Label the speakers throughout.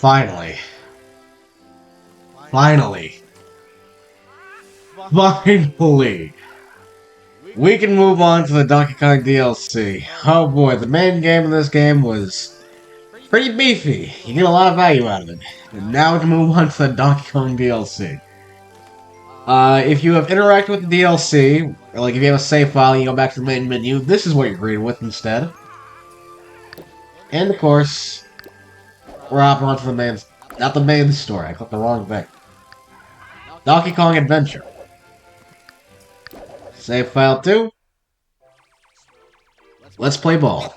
Speaker 1: Finally. Finally. Finally! We can move on to the Donkey Kong DLC. Oh boy, the main game in this game was pretty beefy. You get a lot of value out of it. And now we can move on to the Donkey Kong DLC. If you have interacted with the DLC, or like if you have a save file and you go back to the main menu, this is what you're greeted with instead. And of course, we're hopping on to the main... Not the main story, I clicked the wrong thing. Donkey Kong Adventure. Save file 2. Let's play ball.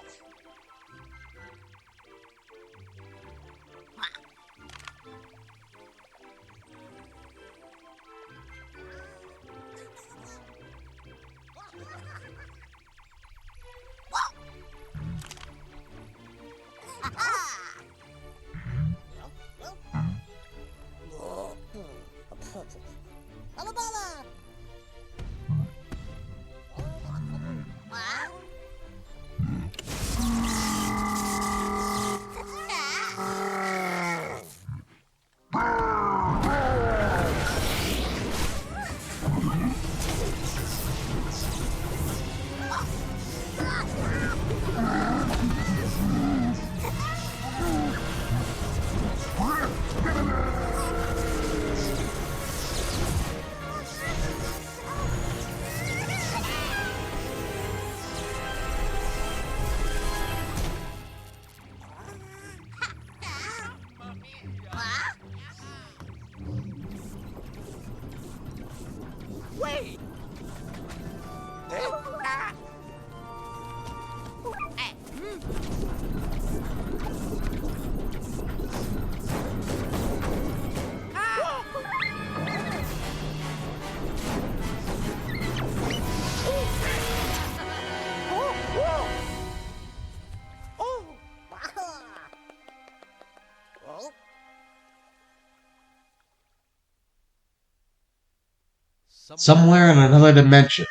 Speaker 1: Somewhere in another dimension.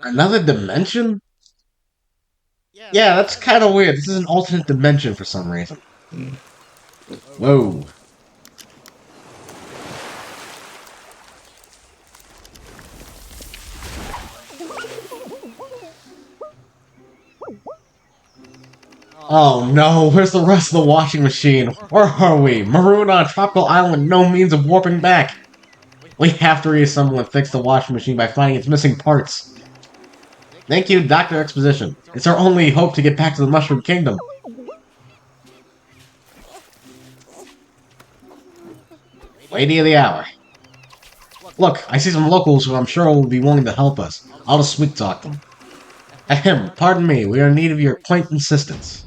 Speaker 1: Another dimension? Yeah, that's kind of weird. This is an alternate dimension for some reason. Whoa. Oh no, where's the rest of the washing machine? Where are we? Marooned on a tropical island, no means of warping back. We have to reassemble and fix the washing machine by finding its missing parts. Thank you, Dr. Exposition. It's our only hope to get back to the Mushroom Kingdom. Lady of the Hour. Look, I see some locals who I'm sure will be willing to help us. I'll just sweet talk them. Ahem, pardon me, we are in need of your quaint assistance.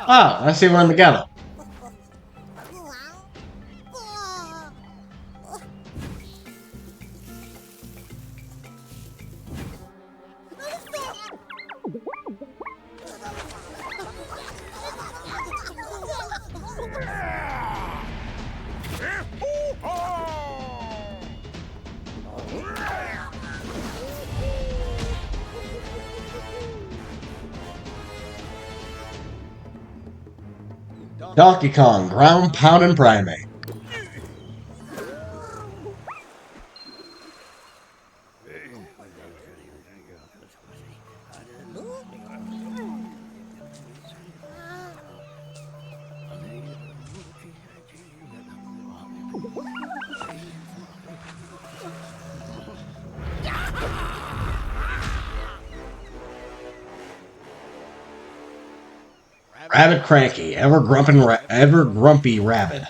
Speaker 1: Ah, I see we're in the ghetto. Donkey Kong, ground pounding primate. Rabbid Cranky, ever grumpy rabbit.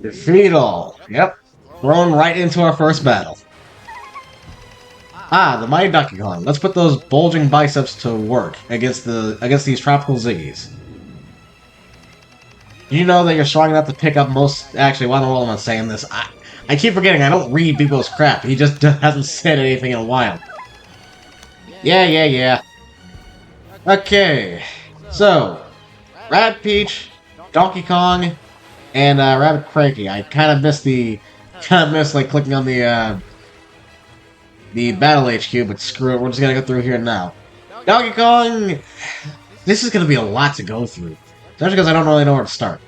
Speaker 1: Defeat all. Yep. Thrown right into our first battle. Ah, the mighty Donkey Kong. Let's put those bulging biceps to work against these tropical Ziggies. Do you know that you're strong enough to pick up most... Actually, why am I saying this? I keep forgetting I don't read people's crap. He just hasn't said anything in a while. Yeah. Okay. So, Rabbid Peach, Donkey Kong, and Rabbid Cranky. I kind of missed like clicking on the Battle HQ, but screw it, we're just gonna go through here now. Donkey Kong, this is gonna be a lot to go through, especially because I don't really know where to start.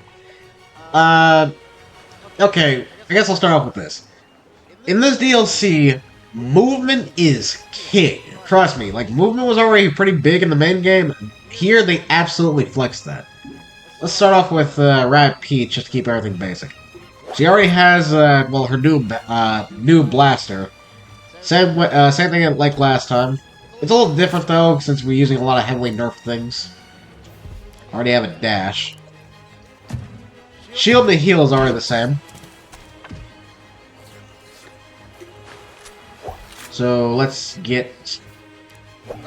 Speaker 1: Okay, I guess I'll start off with this. In this DLC, movement is king. Trust me, like, movement was already pretty big in the main game. Here, they absolutely flexed that. Let's start off with Rabbid Peach, just to keep everything basic. She already has, well, her new blaster. Same thing like last time. It's a little different, though, since we're using a lot of heavily nerfed things. Already have a dash. Shield and heal is already the same. So, let's get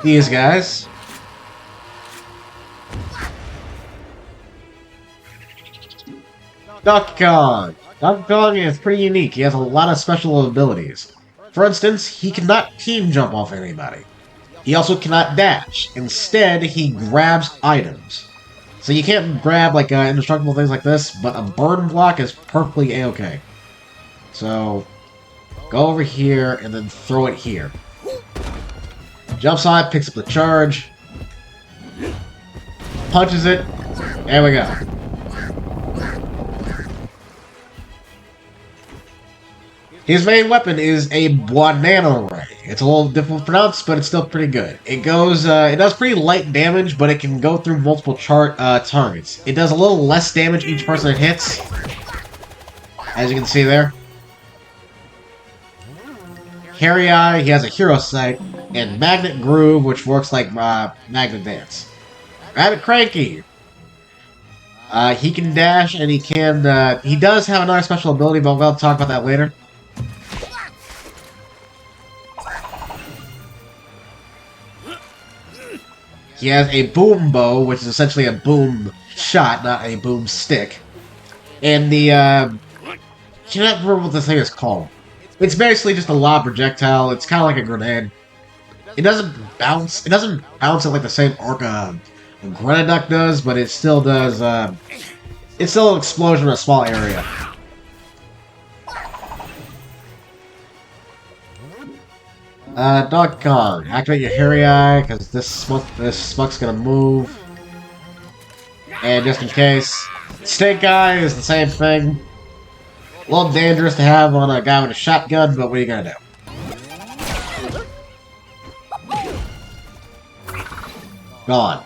Speaker 1: these guys. Donkey Kong! Donkey Kong is pretty unique. He has a lot of special abilities. For instance, he cannot team jump off anybody. He also cannot dash. Instead, he grabs items. So you can't grab like indestructible things like this, but a burn block is perfectly a-okay. So, go over here and then throw it here. Jumps on it, picks up the charge, punches it, there we go. His main weapon is a banana ray. It's a little difficult to pronounce, but it's still pretty good. It does pretty light damage, but it can go through multiple targets. It does a little less damage each person it hits, as you can see there. Hairy Eye, he has a Hero Sight, and Magnet Groove, which works like Magnet Dance. Rabbid Cranky. He can dash, and he does have another special ability, but we'll talk about that later. He has a boom bow, which is essentially a boom shot, not a boom stick. And I cannot remember what this thing is called. It's basically just a lob projectile. It's kind of like a grenade. It doesn't bounce. It doesn't bounce at like the same arc a Grenaduck does, but it still does. It's still an explosion in a small area. Donkey Kong, activate your Hairy Eye, because this smuck's gonna move. And just in case, Snake Eye is the same thing. A little dangerous to have on a guy with a shotgun, but what are you gonna do? Gone.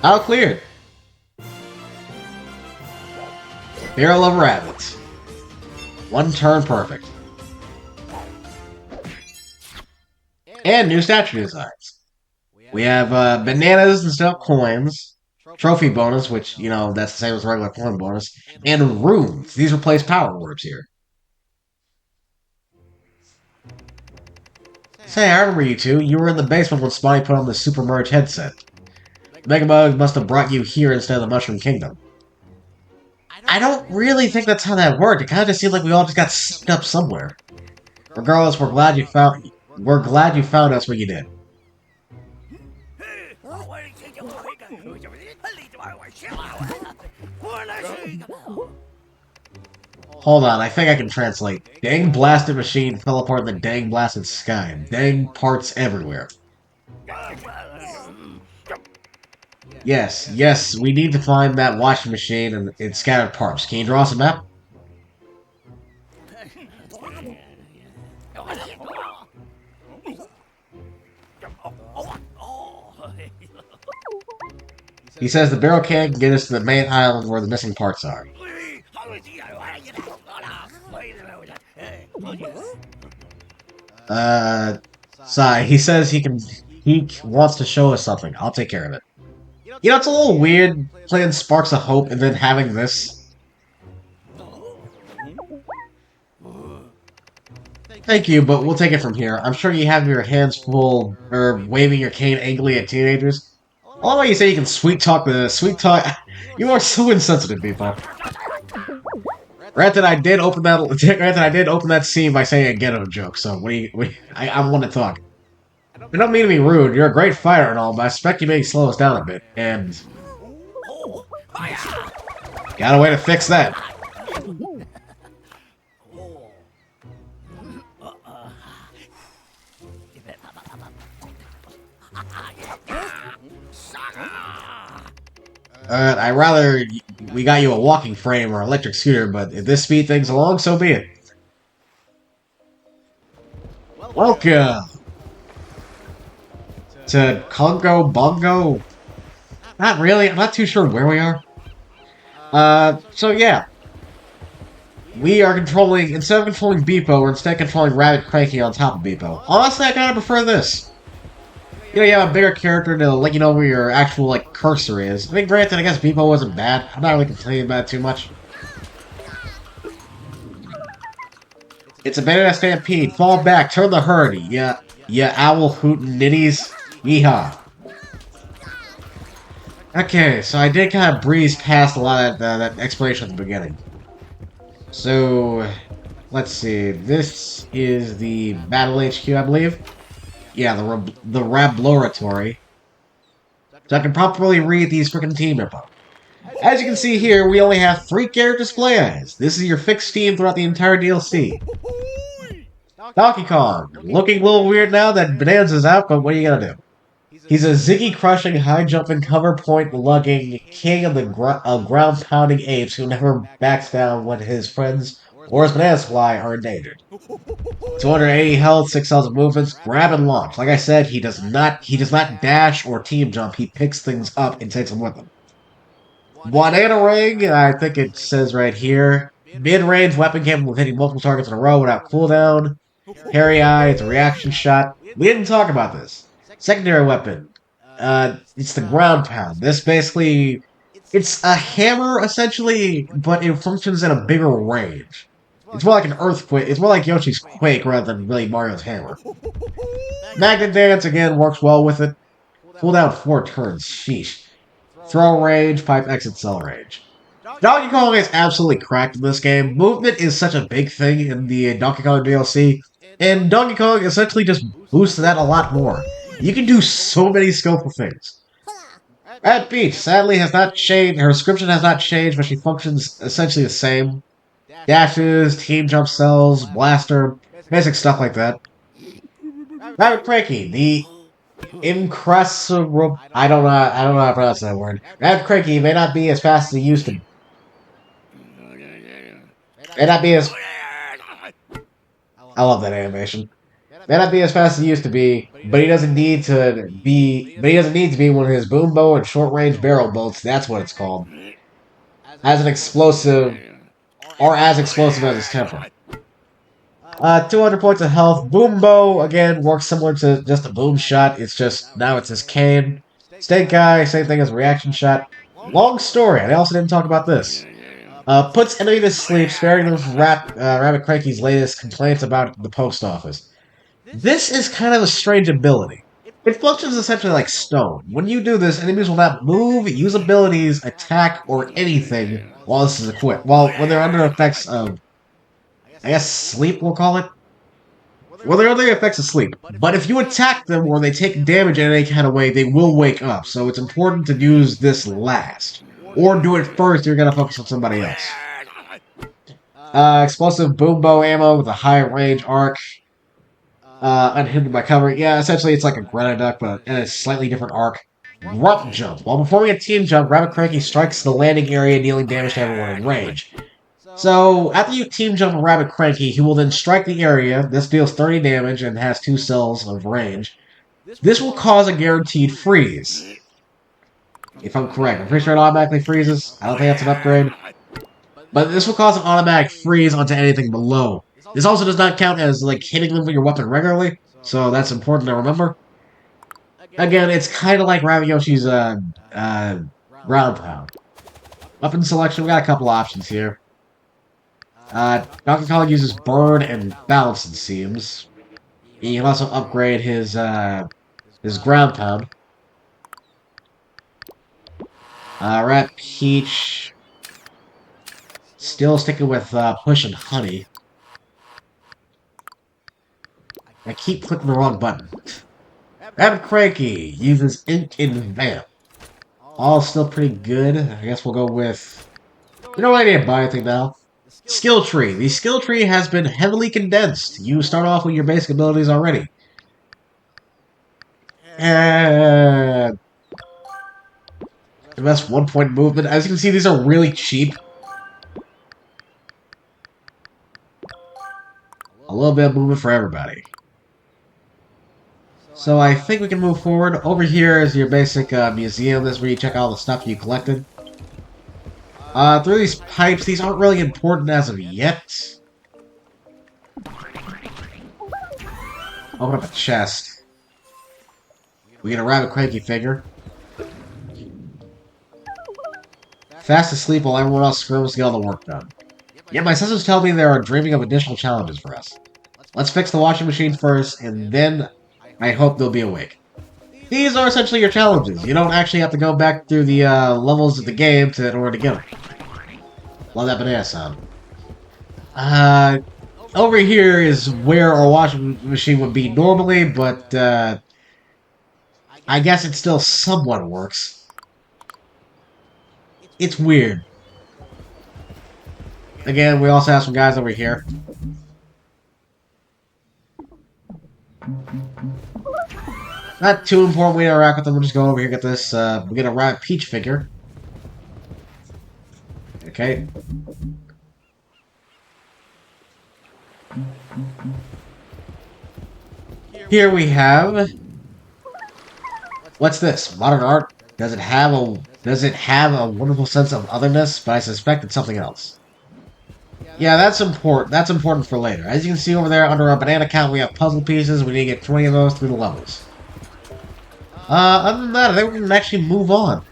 Speaker 1: All cleared. Barrel of Rabbids. One turn perfect. And new statue designs. We have bananas instead of coins. Trophy bonus, which, you know, that's the same as regular coin bonus. And runes. These replace power orbs here. Say, I remember you two. You were in the basement when Spotty put on the Super Merge headset. Megabug must have brought you here instead of the Mushroom Kingdom. I don't really think that's how that worked. It kind of just seemed like we all just got stuck up somewhere. Regardless, we're glad you found us when you did. Hold on, I think I can translate. Dang blasted machine fell apart in the dang blasted sky. Dang parts everywhere. Yes, we need to find that washing machine and its scattered parts. Can you draw us a map? He says the barrel can get us to the main island where the missing parts are. Sigh. He says he wants to show us something. I'll take care of it. You know, it's a little weird playing Sparks of Hope and then having this. Thank you, but we'll take it from here. I'm sure you have your hands full, or waving your cane angrily at teenagers. I love how you say you can sweet talk the sweet talk. You are so insensitive, people. Granted, I did open that. Granted, I did open that scene by saying a ghetto joke. So I want to talk. I don't mean to be rude. You're a great fighter and all, but I suspect you may slow us down a bit. And got a way to fix that. I rather we got you a walking frame or electric scooter, but if this speed things along, so be it. Welcome to Congo Bongo. Not really. I'm not too sure where we are. So yeah. We are controlling, instead of controlling Beepo, we're instead controlling Rabbit Cranky on top of Beepo. Honestly, I kinda prefer this. You know, you have a bigger character to let you know where your actual, like, cursor is. I mean, granted, I guess Beepo wasn't bad. I'm not really complaining about it too much. It's a banana stampede. Fall back. Turn the herd. Yeah, owl hootin' nitties. Yeehaw. Okay, so I did kind of breeze past a lot of that explanation at the beginning. So, let's see. This is the Battle HQ, I believe. Yeah, the Rablaboratory. So I can properly read these freaking team info. As you can see here, we only have 3 character display as. This is your fixed team throughout the entire DLC. Donkey Kong, looking a little weird now that Bonanza's out, but what are you gonna do? He's a ziggy-crushing, high-jumping, cover-point-lugging king of the ground-pounding apes who never backs down when his friends or his banana supply are endangered. 280 health, 6,000 movements, grab and launch. Like I said, he does not dash or team jump. He picks things up and takes them with him. Banana Ring, I think it says right here. Mid-range weapon capable of hitting multiple targets in a row without cooldown. Hairy Eye, it's a reaction shot. We didn't talk about this. Secondary weapon. It's the ground pound. This basically, it's a hammer essentially, but it functions in a bigger range. It's more like an earthquake. It's more like Yoshi's Quake rather than really Mario's hammer. Magnet Dance again works well with it. Cooldown 4 turns. Sheesh. Throw range, pipe exit, cell range. Donkey Kong is absolutely cracked in this game. Movement is such a big thing in the Donkey Kong DLC, and Donkey Kong essentially just boosts that a lot more. You can do so many skillful things. At Beach, sadly, has not changed. Her description has not changed, but she functions essentially the same. Dashes, team jump cells, blaster, basic stuff like that. Rabbit Cranky, the incredible. I don't know how to pronounce that word. Rabbit Cranky may not be as fast as he used to. May not be as. I love that animation. May not be as fast as he used to be, but he doesn't need to be. But he doesn't need to be one of his boom bow and short range barrel bolts. That's what it's called. As an explosive, or as explosive as his temper. 200 points of health. Boom bow again works similar to just a boom shot. It's just now it's his cane. Snake Eye, same thing as reaction shot. Long story. I also didn't talk about this. Puts enemy to sleep, sparing them from Rabbit Cranky's latest complaints about the post office. This is kind of a strange ability. It functions essentially like stone. When you do this, enemies will not move, use abilities, attack, or anything while this is equipped. While when they're under effects of, I guess, sleep, we'll call it. Well, they're under the effects of sleep. But if you attack them or they take damage in any kind of way, they will wake up. So it's important to use this last. Or do it first, you're going to focus on somebody else. Explosive boom bow ammo with a high range arc. Unhindered by cover. Yeah, essentially it's like a granite duck, but in a slightly different arc. Grump jump. While performing a team jump, Rabbit Cranky strikes the landing area, dealing damage to everyone in range. So, after you team jump a Rabbit Cranky, he will then strike the area. This deals 30 damage and has 2 cells of range. This will cause a guaranteed freeze. If I'm correct. I'm pretty sure it automatically freezes. I don't think that's an upgrade. But this will cause an automatic freeze onto anything below. This also does not count as, like, hitting them with your weapon regularly. So that's important to remember. Again, it's kind of like Rabbit Yoshi's, ground pound. Weapon selection, we got a couple options here. Donkey Kong uses burn and bounce, it seems. He can also upgrade his ground pound. Rat Peach still sticking with push and honey. I keep clicking the wrong button. Rabbit Cranky uses ink and vamp. All still pretty good. I guess we'll go with. We don't really need to buy anything now. Skill tree. The skill tree has been heavily condensed. You start off with your basic abilities already. And invest 1 point movement. As you can see, these are really cheap. A little bit of movement for everybody. So I think we can move forward. Over here is your basic museum. This is where you check out all the stuff you collected. Through these pipes, these aren't really important as of yet. Open up a chest. We get a Rabbit Cranky figure. Fast asleep while everyone else screams to get all the work done. Yet my senses tell me they are dreaming of additional challenges for us. Let's fix the washing machine first, and then I hope they'll be awake. These are essentially your challenges. You don't actually have to go back through the levels of the game in order to get them. Love that banana sound. Over here is where our washing machine would be normally, but I guess it still somewhat works. It's weird. Again, we also have some guys over here. Not too important we interact with them. We'll just go over here and get this. We get a Rabbit Peach figure. Okay. Here we have. What's this? Modern art? Does it have a wonderful sense of otherness? But I suspect it's something else. Yeah, that's important. That's important for later. As you can see over there, under our banana count, we have puzzle pieces. We need to get 20 of those through the levels. Other than that, I think we can actually move on.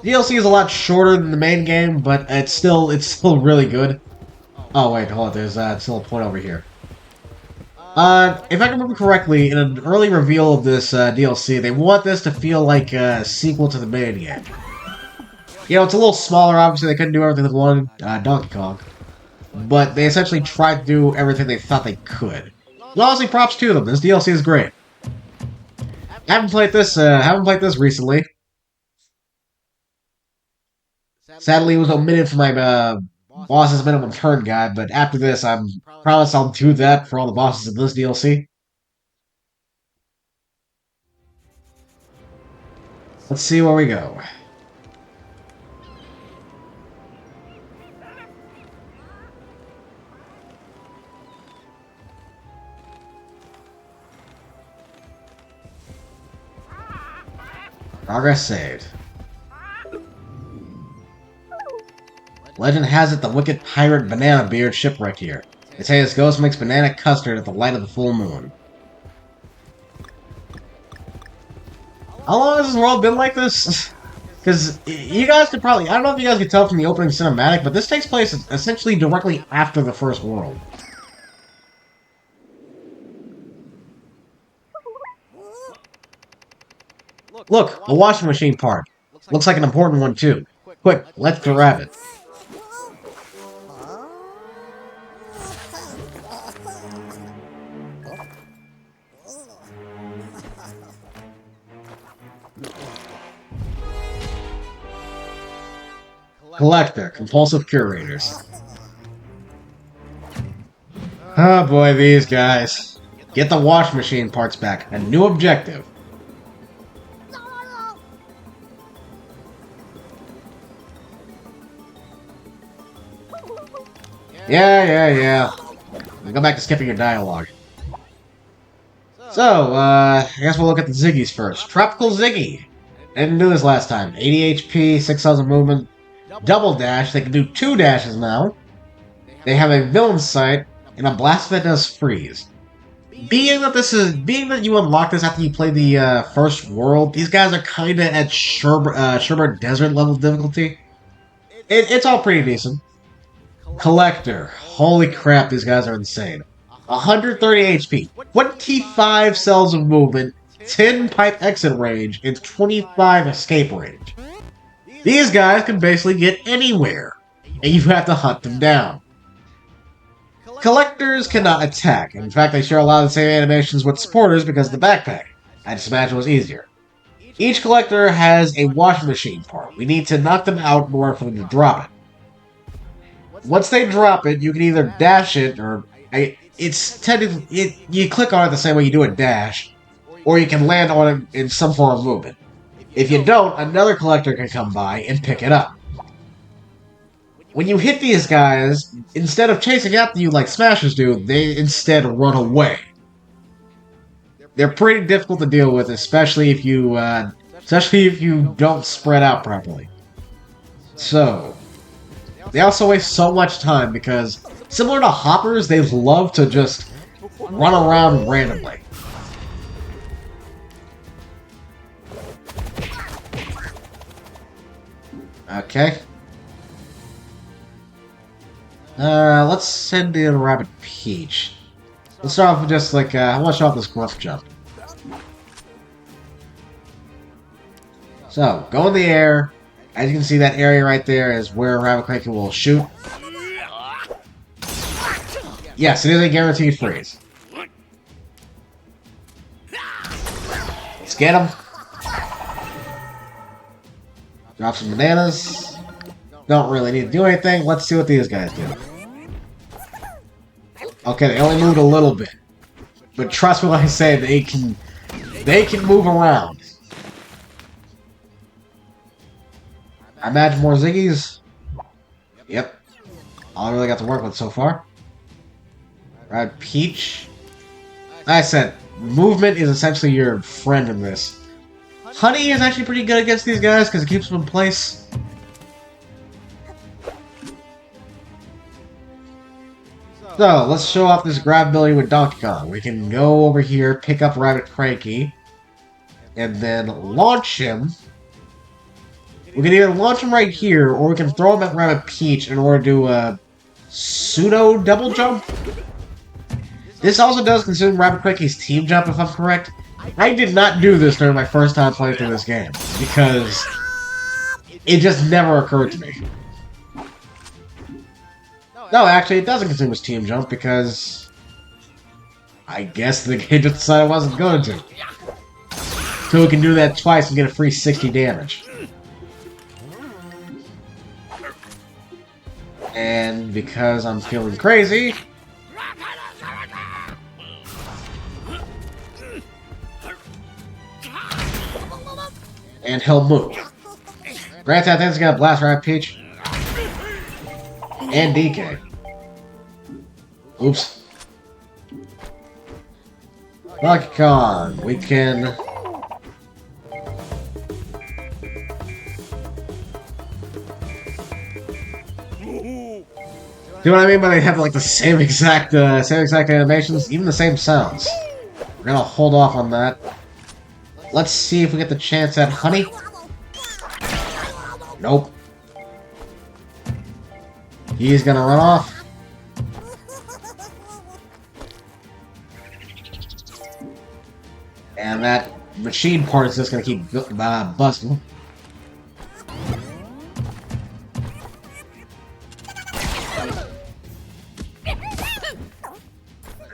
Speaker 1: DLC is a lot shorter than the main game, but it's still really good. Oh wait, hold on. There's still a point over here. If I can remember correctly, in an early reveal of this DLC, they want this to feel like a sequel to the main game. You know, it's a little smaller. Obviously, they couldn't do everything with one Donkey Kong, but they essentially tried to do everything they thought they could. And honestly, props to them. This DLC is great. Haven't played this recently. Sadly, it was omitted from my boss's minimum turn guide, but after this, I promise I'll do that for all the bosses in this DLC. Let's see where we go. Progress saved. Legend has it the wicked pirate Banana Beard shipwrecked here. They say his ghost makes banana custard at the light of the full moon. How long has this world been like this? Because you guys could probably... I don't know if you guys could tell from the opening cinematic, but this takes place essentially directly after the first world. Look, a washing machine part. Looks like an important one too. Quick, let's grab it. Collector, compulsive curators. Oh boy, these guys. Get the wash machine parts back. A new objective. Yeah. Go back to skipping your dialogue. So, I guess we'll look at the Ziggies first. Tropical Ziggy. I didn't do this last time. 80 HP, 6,000 movement, double dash. They can do 2 dashes now. They have a villain sight and a blast that does freeze. Being that you unlock this after you play the first world, these guys are kind of at Sherbert Desert level difficulty. It's all pretty decent. Collector. Holy crap, these guys are insane. 130 HP, 25 cells of movement, 10 pipe exit range, and 25 escape range. These guys can basically get anywhere, and you have to hunt them down. Collectors cannot attack. In fact, they share a lot of the same animations with supporters because of the backpack. I just imagine it was easier. Each collector has a washing machine part. We need to knock them out in order for them to drop it. Once they drop it, you can either dash it, or it's technically you click on it the same way you do a dash, or you can land on it in some form of movement. If you don't, another collector can come by and pick it up. When you hit these guys, instead of chasing after you like Smashers do, they instead run away. They're pretty difficult to deal with, especially if you don't spread out properly. So, they also waste so much time because, similar to hoppers, they love to just run around randomly. Okay. Let's send in Rabbid Peach. Let's start off with just like, I want to show off this gruff jump. So, go in the air. As you can see, that area right there is where Rabbid Cranky will shoot. Yes, it is a guaranteed freeze. Let's get him. Drop some bananas. Don't really need to do anything. Let's see what these guys do. Okay, they only moved a little bit. But trust me when I say they can move around. I imagine more Ziggies. Yep. All I really got to work with so far. Right, Peach. Like I said, movement is essentially your friend in this. Honey is actually pretty good against these guys because it keeps them in place. So, let's show off this grab ability with Donkey Kong. We can go over here, pick up Rabbid Cranky, and then launch him. We can either launch him right here, or we can throw him at Rabbid Peach in order to do a pseudo double jump. This also does consume Rabbid Cranky's team jump, if I'm correct. I did not do this during my first time playing through this game, because it just never occurred to me. No, actually, it doesn't consume his team jump, because I guess the game just decided I wasn't going to. So we can do that twice and get a free 60 damage. And because I'm feeling crazy, and he'll move. Granted, I think it's gonna blast Rabbid Peach. And DK. Oops. Donkey Kong, we can... See what I mean by they have like the same exact animations, even the same sounds. We're gonna hold off on that. Let's see if we get the chance at Honey. Nope. He's gonna run off. And that machine part is just gonna keep busting.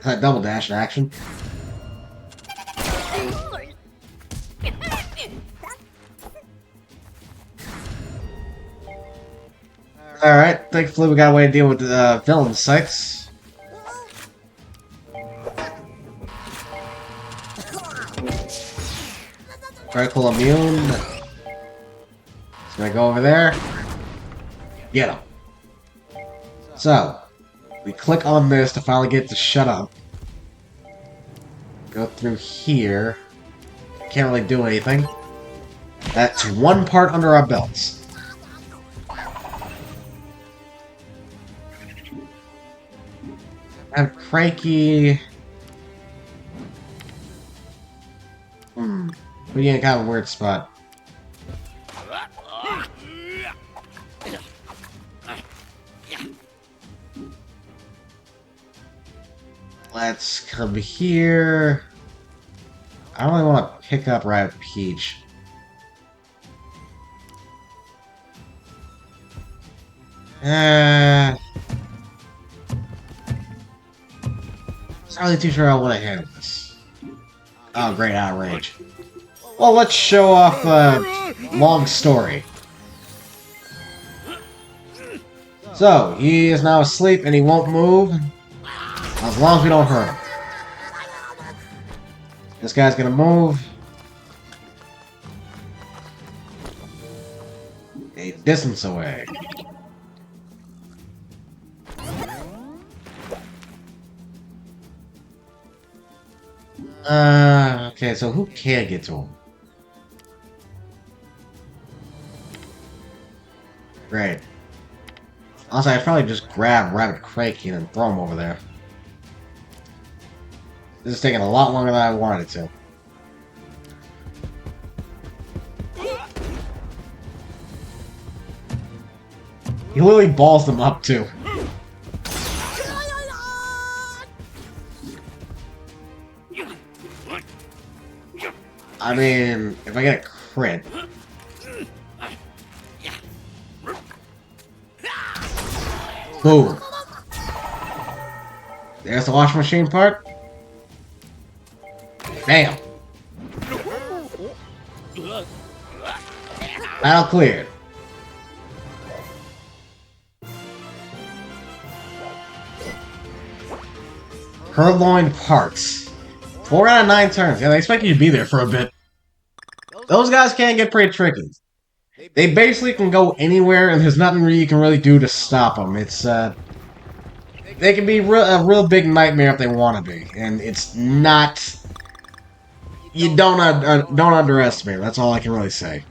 Speaker 1: That double dash in action. Alright, thankfully we got a way to deal with the villain sites. Critical immune. Just gonna go over there. Get him. So, we click on this to finally get it to shut up. Go through here. Can't really do anything. That's one part under our belts. I have Cranky. We're in kind of a weird spot. Let's come here. I don't really want to pick up Rabbit Peach. Not really too sure how I want to handle this. Oh, great outrage. Well, let's show off a long story. So, he is now asleep and he won't move as long as we don't hurt him. This guy's gonna move a distance away. Okay, so who can't get to him? Great. Also, I'd probably just grab Rabbit Craigie and throw him over there. This is taking a lot longer than I wanted it to. He literally balls them up, too. I mean, if I get a crit... Boom. There's the washing machine part. Bam. Battle cleared. Purloined parts. 4 out of 9 turns. Yeah, they expect you to be there for a bit. Those guys can get pretty tricky. They basically can go anywhere, and there's nothing you can really do to stop them. It's, they can be a real big nightmare if they want to be, and it's not... You don't underestimate them, that's all I can really say.